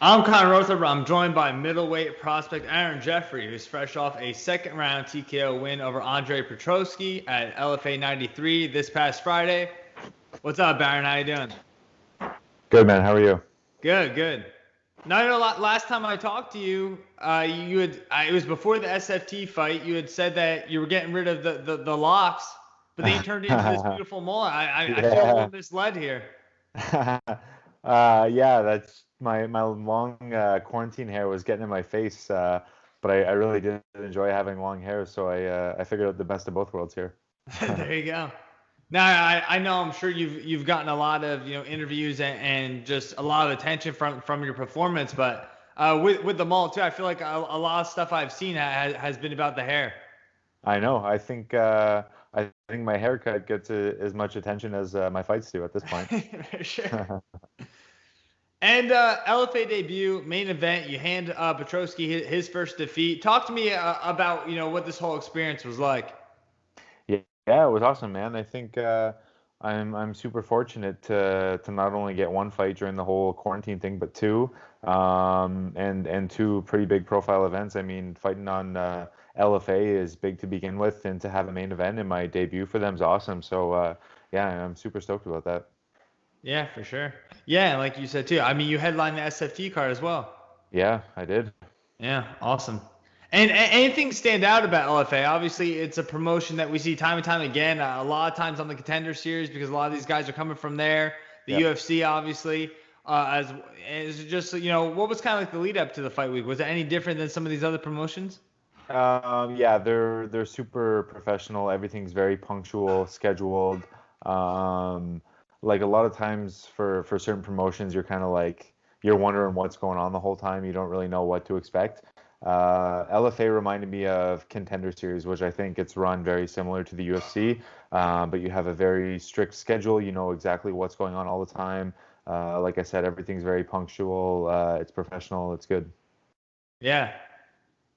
I'm Kyle Rother. I'm joined by middleweight prospect Aaron Jeffery, who's fresh off a second round TKO win over Andre Petroski at LFA 93 this past Friday. What's up, Aaron? How you doing? Good, man. How are you? Good, good. Now, last time I talked to you, you had it was before the SFT fight. You had said that you were getting rid of the locks, but then you turned it into this beautiful mullet. I feel a little Yeah. misled here. Yeah, that's my long quarantine hair was getting in my face, but I really did enjoy having long hair, so I figured out the best of both worlds here. There you go. Now I know I'm sure you've gotten a lot of interviews and just a lot of attention from your performance, but with the mullet too, I feel like a lot of stuff I've seen has been about the hair. I know. I think my haircut gets as much attention as my fights do at this point. For sure. And LFA debut, main event, you hand Petroski his first defeat. Talk to me about what this whole experience was like. Yeah, it was awesome, man. I think I'm super fortunate to not only get one fight during the whole quarantine thing, but two, and two pretty big profile events. I mean, fighting on LFA is big to begin with, and to have a main event in my debut for them is awesome. So yeah, I'm super stoked about that. Yeah, for sure. Yeah, like you said too. I mean, you headlined the SFT card as well. Yeah, I did. Yeah, awesome. And anything stand out about LFA? Obviously, it's a promotion that we see time and time again. A lot of times on the Contender Series because a lot of these guys are coming from there. The Yep. UFC, obviously, as just what was kind of like the lead up to the fight week? Was it any different than some of these other promotions? Yeah, they're super professional. Everything's very punctual, scheduled. Um, like a lot of times for certain promotions, you're kind of like you're wondering what's going on the whole time. You don't really know what to expect. LFA reminded me of Contender Series, which I think it's run very similar to the UFC, but you have a very strict schedule. You know exactly what's going on all the time. Like I said, everything's very punctual. It's professional. It's good. Yeah.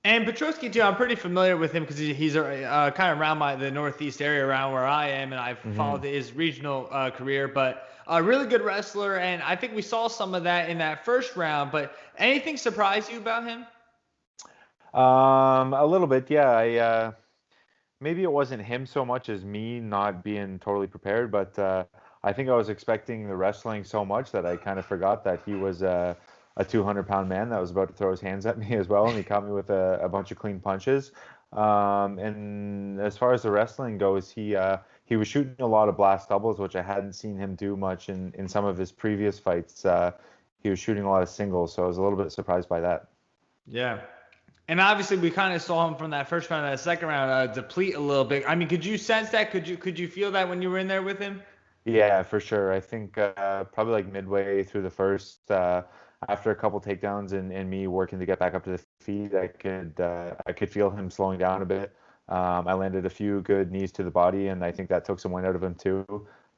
And Petroski too, I'm pretty familiar with him because he's kind of around the northeast area around where I am, and I've hmm followed his regional career. But a really good wrestler, and I think we saw some of that in that first round. But anything surprise you about him? A little bit, yeah. Maybe it wasn't him so much as me not being totally prepared, but I think I was expecting the wrestling so much that I kind of forgot that he was a 200-pound man that was about to throw his hands at me as well, and he caught me with a bunch of clean punches. And as far as the wrestling goes, he was shooting a lot of blast doubles, which I hadn't seen him do much in some of his previous fights. He was shooting a lot of singles, so I was a little bit surprised by that. Yeah. And obviously, we kind of saw him from that first round to that second round deplete a little bit. I mean, could you sense that? Could you feel that when you were in there with him? Yeah, for sure. I think probably like midway through the first, after a couple takedowns and me working to get back up to the feet, I could feel him slowing down a bit. I landed a few good knees to the body, and I think that took some wind out of him too.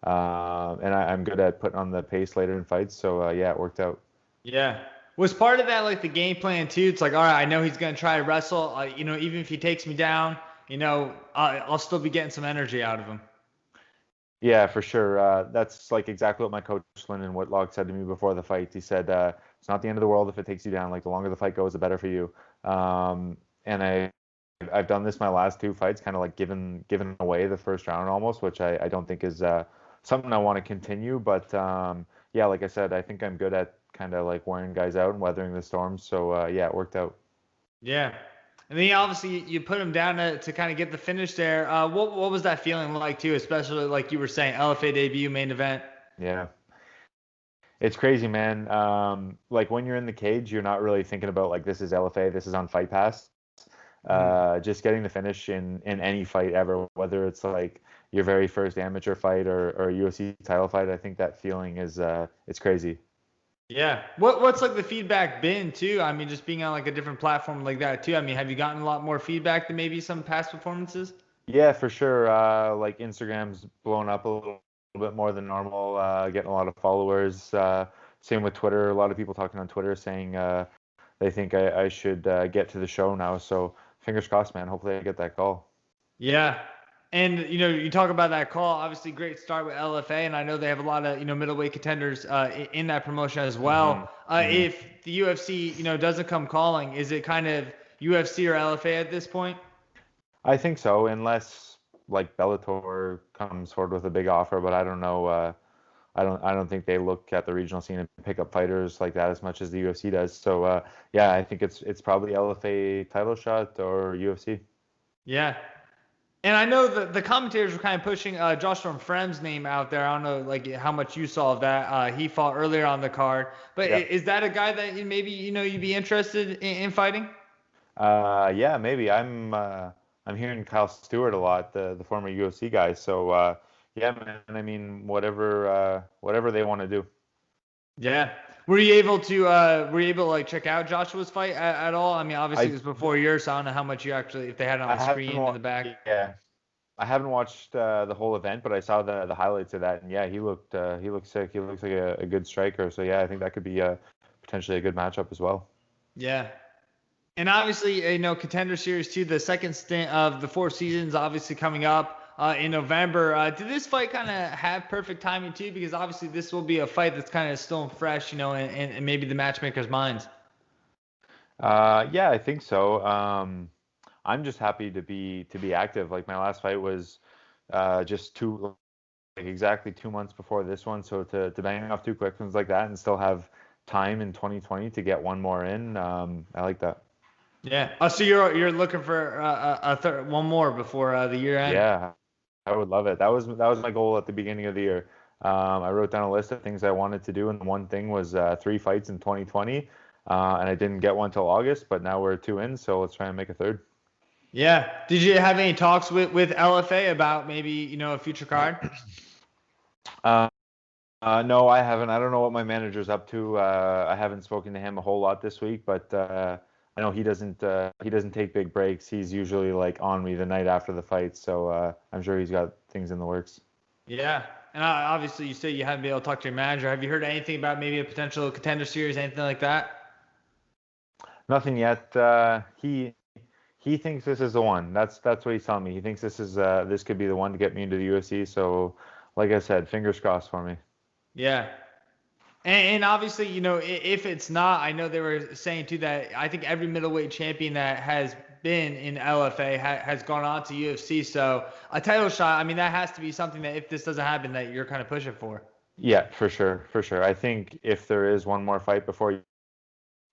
And I'm good at putting on the pace later in fights, so yeah, it worked out. Yeah. Was part of that like the game plan too? It's like, all right, I know he's gonna try to wrestle. Even if he takes me down, I'll still be getting some energy out of him. Yeah, for sure. That's like exactly what my coach Lyndon Whitlock said to me before the fight. He said, "It's not the end of the world if it takes you down. Like the longer the fight goes, the better for you." And I've done this my last two fights, kind of like given away the first round almost, which I don't think is something I want to continue. But yeah, like I said, I think I'm good at kind of like wearing guys out and weathering the storms. So yeah, it worked out. Yeah. And then obviously you put him down to kind of get the finish there. What was that feeling like too, especially like you were saying, LFA debut main event? Yeah, it's crazy, man. Like when you're in the cage, you're not really thinking about like this is LFA, this is on Fight Pass. Mhm. Just getting the finish in any fight ever, whether it's like your very first amateur fight or a UFC title fight. I think that feeling is it's crazy. Yeah. What's like the feedback been too? I mean, just being on like a different platform like that too. I mean, have you gotten a lot more feedback than maybe some past performances? Yeah, for sure. Like Instagram's blown up a little bit more than normal, getting a lot of followers. Same with Twitter. A lot of people talking on Twitter saying they think I should get to the show now. So fingers crossed, man. Hopefully I get that call. Yeah. And you talk about that call. Obviously, great start with LFA, and I know they have a lot of middleweight contenders in that promotion as Hmm. well. Hmm. If the UFC doesn't come calling, is it kind of UFC or LFA at this point? I think so, unless like Bellator comes forward with a big offer, but I don't know. I don't think they look at the regional scene and pick up fighters like that as much as the UFC does. So yeah, I think it's probably LFA title shot or UFC. Yeah. And I know the commentators were kind of pushing Joshua Frem's name out there. I don't know like how much you saw of that. He fought earlier on the card, but Yeah. is that a guy that maybe you'd be interested in fighting? Yeah, maybe. I'm hearing Kyle Stewart a lot, the former UFC guy. So yeah, man. I mean, whatever they want to do. Yeah. Were you able to like check out Joshua's fight at all? I mean, obviously it I was before yours, so I don't know how much you actually if they had it on I the haven't screen in the back. yeah, I haven't watched the whole event, but I saw the highlights of that, and yeah, he looked sick. He looks like a good striker. So yeah, I think that could be potentially a good matchup as well. Yeah. And obviously, Contender Series 2, the second stint of the four seasons, obviously coming up in November. Did this fight kind of have perfect timing too? Because obviously, this will be a fight that's kind of still fresh, and maybe the matchmakers' minds. Yeah, I think so. I'm just happy to be active. Like my last fight was just like exactly 2 months before this one, so to bang off two quick ones like that and still have time in 2020 to get one more in, I like that. Yeah. Oh, so you're looking for a third, one more before the year end. Yeah, I would love it. That was my goal at the beginning of the year. I wrote down a list of things I wanted to do, and the one thing was 3 fights in 2020, and I didn't get one till August, but now we're two in, so let's try and make a third. Yeah. Did you have any talks with LFA about maybe a future card? Uh, no, I haven't. I don't know what my manager's up to. I haven't spoken to him a whole lot this week, but I know he doesn't take big breaks. He's usually like on me the night after the fight, so I'm sure he's got things in the works. Yeah. And obviously, you say you haven't been able to talk to your manager. Have you heard anything about maybe a potential contender series, anything like that? Nothing yet. He thinks this is the one. That's what he's telling me. He thinks this could be the one to get me into the UFC. So, like I said, fingers crossed for me. Yeah. And obviously, if it's not, I know they were saying too that I think every middleweight champion that has been in LFA has gone on to UFC. So a title shot, I mean, that has to be something that if this doesn't happen, that you're kind of pushing for. Yeah, for sure, for sure. I think if there is one more fight before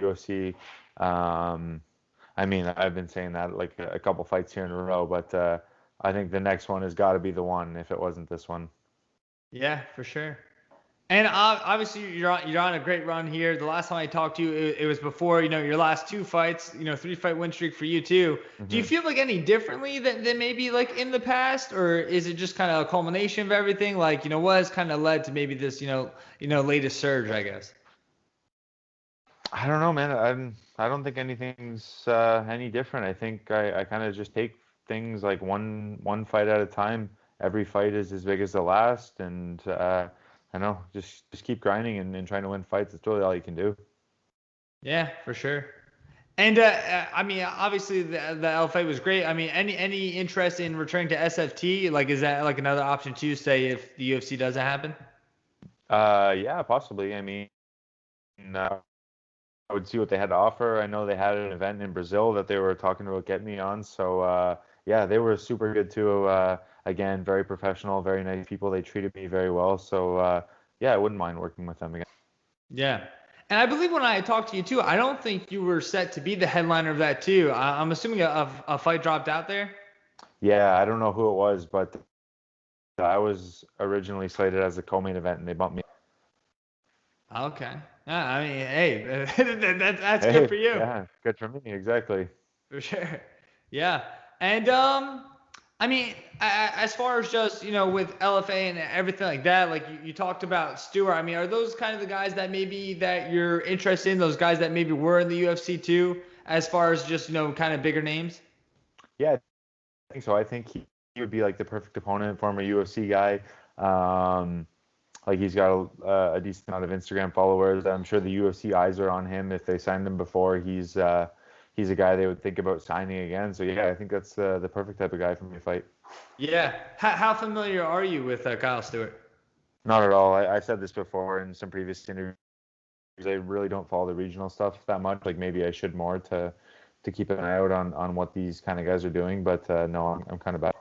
UFC, um, I mean, I've been saying that like a couple fights here in a row, but I think the next one has got to be the one if it wasn't this one. Yeah, for sure. And obviously, you're on a great run here. The last time I talked to you, it was before your last two fights. 3 fight win streak for you too. Do you Hmm. feel like any differently than maybe like in the past, or is it just kind of a culmination of everything? Like what has kind of led to maybe this latest surge, I guess. I don't know, man. I don't think anything's any different. I think I kind of just take things like one fight at a time. Every fight is as big as the last, and I know just keep grinding and trying to win fights. That's really all you can do. Yeah, for sure. And I mean, obviously the LFA was great. I mean, any interest in returning to SFT? Like, is that like another option too? Say if the UFC doesn't happen. Yeah, possibly. I mean, uh, I would see what they had to offer. I know they had an event in Brazil that they were talking about getting me on. So yeah, they were super good too. Again, very professional, very nice people. They treated me very well. So yeah, I wouldn't mind working with them again. Yeah. And I believe when I talked to you too, I don't think you were set to be the headliner of that too. I'm assuming a fight dropped out there. Yeah, I don't know who it was, but I was originally slated as the co-main event, and they bumped me. Okay. Yeah, I mean, hey, that's good Hey, for you, yeah, good for me. Exactly. for sure. Yeah. And I mean, as far as just with LFA and everything like that, like you talked about Stewart. I mean, are those kind of the guys that maybe that you're interested in? Those guys that maybe were in the UFC too, as far as just kind of bigger names. Yeah, I think so. I think he would be like the perfect opponent, former UFC guy. Um, like he's got a decent amount of Instagram followers. I'm sure the UFC eyes are on him. If they signed him before, he's a guy they would think about signing again. So yeah, I think that's the perfect type of guy for me to fight. Yeah. How familiar are you with Kyle Stewart? Not at all. I said this before in some previous interviews. I really don't follow the regional stuff that much. Like maybe I should more to keep an eye out on what these kind of guys are doing. But no, I'm kind of bad.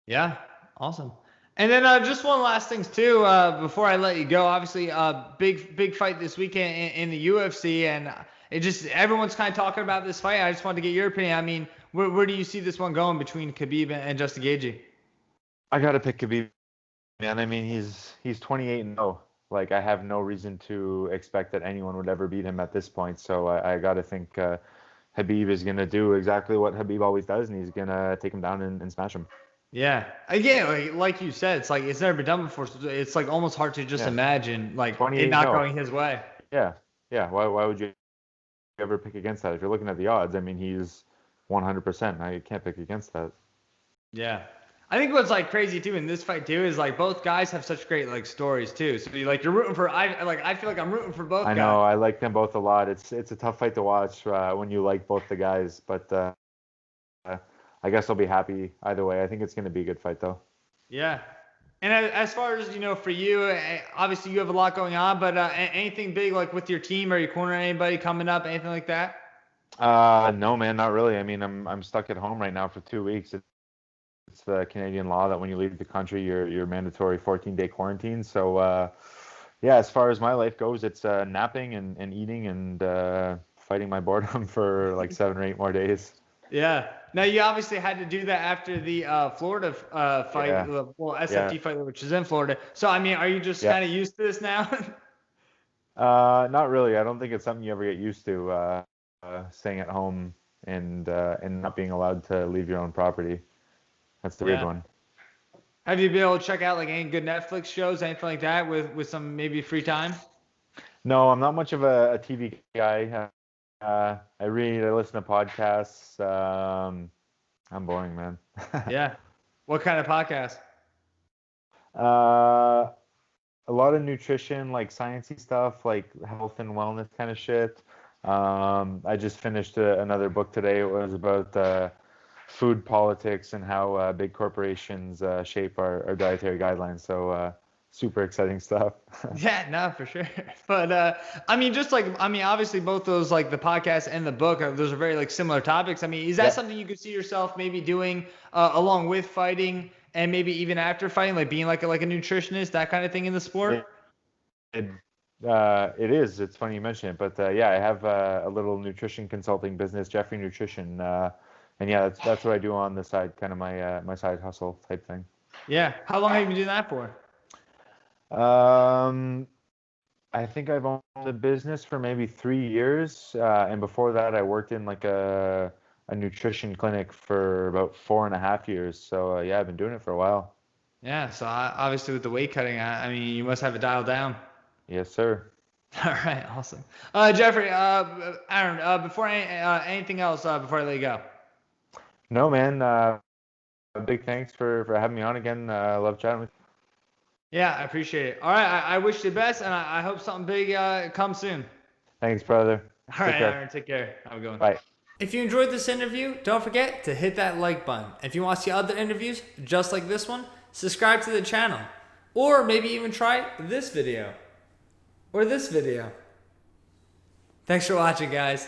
Yeah, awesome. And then just one last thing too, before I let you go. Obviously, big fight this weekend in the UFC, and it just everyone's kind of talking about this fight. I just wanted to get your opinion. I mean, where do you see this one going between Khabib and Justin Gaethje? I gotta pick Khabib, man. I mean, he's 28-0. Like I have no reason to expect that anyone would ever beat him at this point. So I gotta think Khabib is gonna do exactly what Khabib always does, and he's gonna take him down and smash him. Yeah, again, like you said, it's like it's never been done before. So it's like almost hard to just Yeah, imagine like it 28 not no. going his way. Yeah, yeah. Why would you ever pick against that? If you're looking at the odds, I mean, he's 100%. I can't pick against that. Yeah. I think what's like crazy too in this fight too is like both guys have such great like stories too. So you're rooting for I feel like I'm rooting for both I guys. know. I like them both a lot. It's a tough fight to watch when you like both the guys, but I guess I'll be happy either way. I think it's going to be a good fight though. Yeah. And as far as for you, obviously you have a lot going on, but anything big like with your team or you corner anybody coming up, anything like that? No, man, not really. I mean, I'm stuck at home right now for 2 weeks. It's the Canadian law that when you leave the country, you're mandatory 14-day quarantine. So yeah, as far as my life goes, it's napping and eating and fighting my boredom for like 7 or 8 more days. Yeah. Now you obviously had to do that after the Florida fight, Yeah, well yeah, SFT fight, which is in Florida. So I mean, are you just yeah. kind of used to this now? Not really. I don't think it's something you ever get used to, staying at home and not being allowed to leave your own property. That's the weird Yeah. one. Have you been able to check out like any good Netflix shows, anything like that, with some maybe free time? No, I'm not much of a TV guy. I read, I listen to podcasts. I'm boring, man. Yeah. What kind of podcast? Uh, a lot of nutrition, like sciencey stuff, like health and wellness kind of shit. I just finished another book today. It was about food politics and how big corporations shape our dietary guidelines. So super exciting stuff. Yeah, no, for sure. But I mean, just like I mean, obviously both those like the podcast and the book, those are very like similar topics. I mean, is that Yep. something you could see yourself maybe doing along with fighting and maybe even after fighting, like being like a nutritionist, that kind of thing in the sport? It, it, it is. It's funny you mention it, but yeah, I have a little nutrition consulting business, Jeffrey Nutrition, and yeah, that's what I do on the side, kind of my side hustle type thing. Yeah. How long have you been doing that for? Um, I think I've owned the business for maybe 3 years, and before that, I worked in like a nutrition clinic for about 4.5 years. So yeah, I've been doing it for a while. Yeah. So obviously with the weight cutting, I mean, you must have it dialed down. Yes, sir. All right. Awesome. Jeffrey, Aaron, before anything else, before I let you go. No, man. A big thanks for having me on again. I love chatting with you. Yeah, I appreciate it. All right, I wish you the best, and I hope something big comes soon. Thanks, brother. All Take right, care. Aaron, take care. Have a good one. Bye. If you enjoyed this interview, don't forget to hit that like button. If you want to see other interviews just like this one, subscribe to the channel. Or maybe even try this video. Or this video. Thanks for watching, guys.